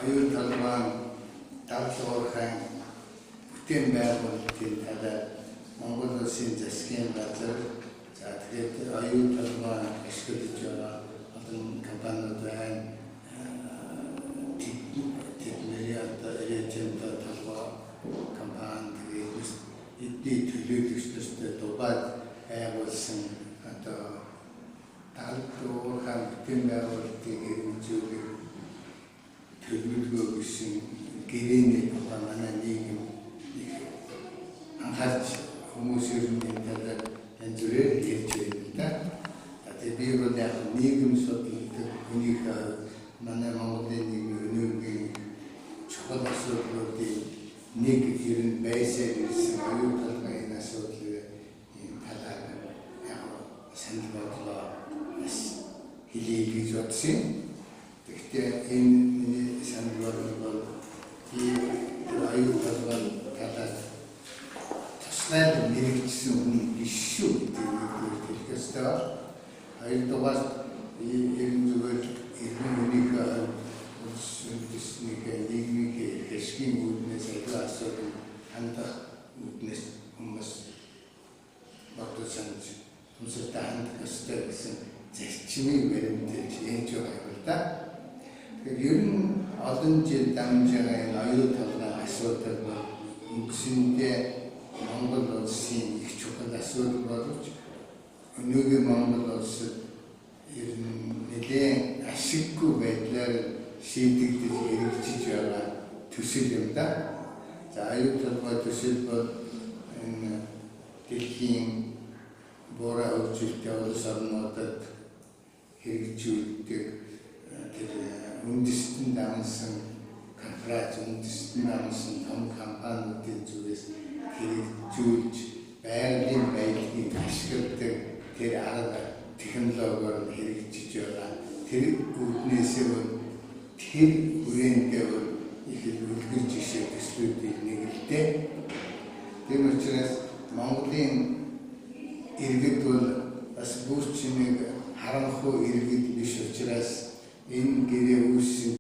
оюун толгойн дадлуурхайн бүтээн байгуулалтын талаар Монгол Улсын засгийн газар за тэгээд оюун толгойн ашиглаж байгаа олон компаниуд байна. Тэдний одоо эжент толгой компани тэгээд эдний төлөөлөгчдөртэй дубаад байгуулсан одоо дадлуурхайн бүтээн байгуулалтыг эргүүлжүүлэх төлөвлөгөө гэсэн гэрээний тухай манай нийгэм анхаарч хүмүүсийн талаар энэ зүрээр хэлж байна. Тэгээд би бол яг нийгэм судлаадаг хүнийг манай Монголын нийгмийн өнөөгийн чухал асуудлуудын нэг хэрэг байсаар ирсэн оюун толгойн асуудлын талаар яг санал бодлоо хэлье гэж бодсон. Гэхдээ энэ санал бодлого бол оюун толгойн талаар туслаад мэрэгчсэн хүн биш шүү гэдгийг хэлэх ёстой. Хоёрдугаар энэ зүгээр иргэн хүнийг нийгмийн хэшгийн үүднээс аливаа асуудал хандах үүднээс хүмүүс бодож санаж хүмүүстэй хандах ёстой гэсэн зарчмын баримтыг хийж байгаа юм да. Тэгэхээр ер нь олон жил дамжиж байгаа энэ оюун толгойн асуудал бол өнгөрсөндөө Монгол улсын их чухал асуудал боловч өнөөгийн Монгол улсад ер нь нэлээд ашиггүй байдлаар шийдэгдэж хэрэгжиж байгаа төсөл юм да. За оюун толгой төсөл бол энэ дэлхийн буурай хөгжилтэй улс орнуудад хэрэгжүүлдэг тэр үндэстэн дансан корпорац үндэстэн дансан том компаниудын зүгээс хэрэгжүүлж байгалийн байдлыг ашигладаг тэр арга технологиор хэрэгжиж байгаа тэр үүднээсээ тэр хүрээндээ их үлгэр жишээ төслүүдийн нэг л дээ. Тэр учраас Монголын иргэд бол бас бүрч нэг харанхуй иргэд биш учраас энэ гэрээ үүссэн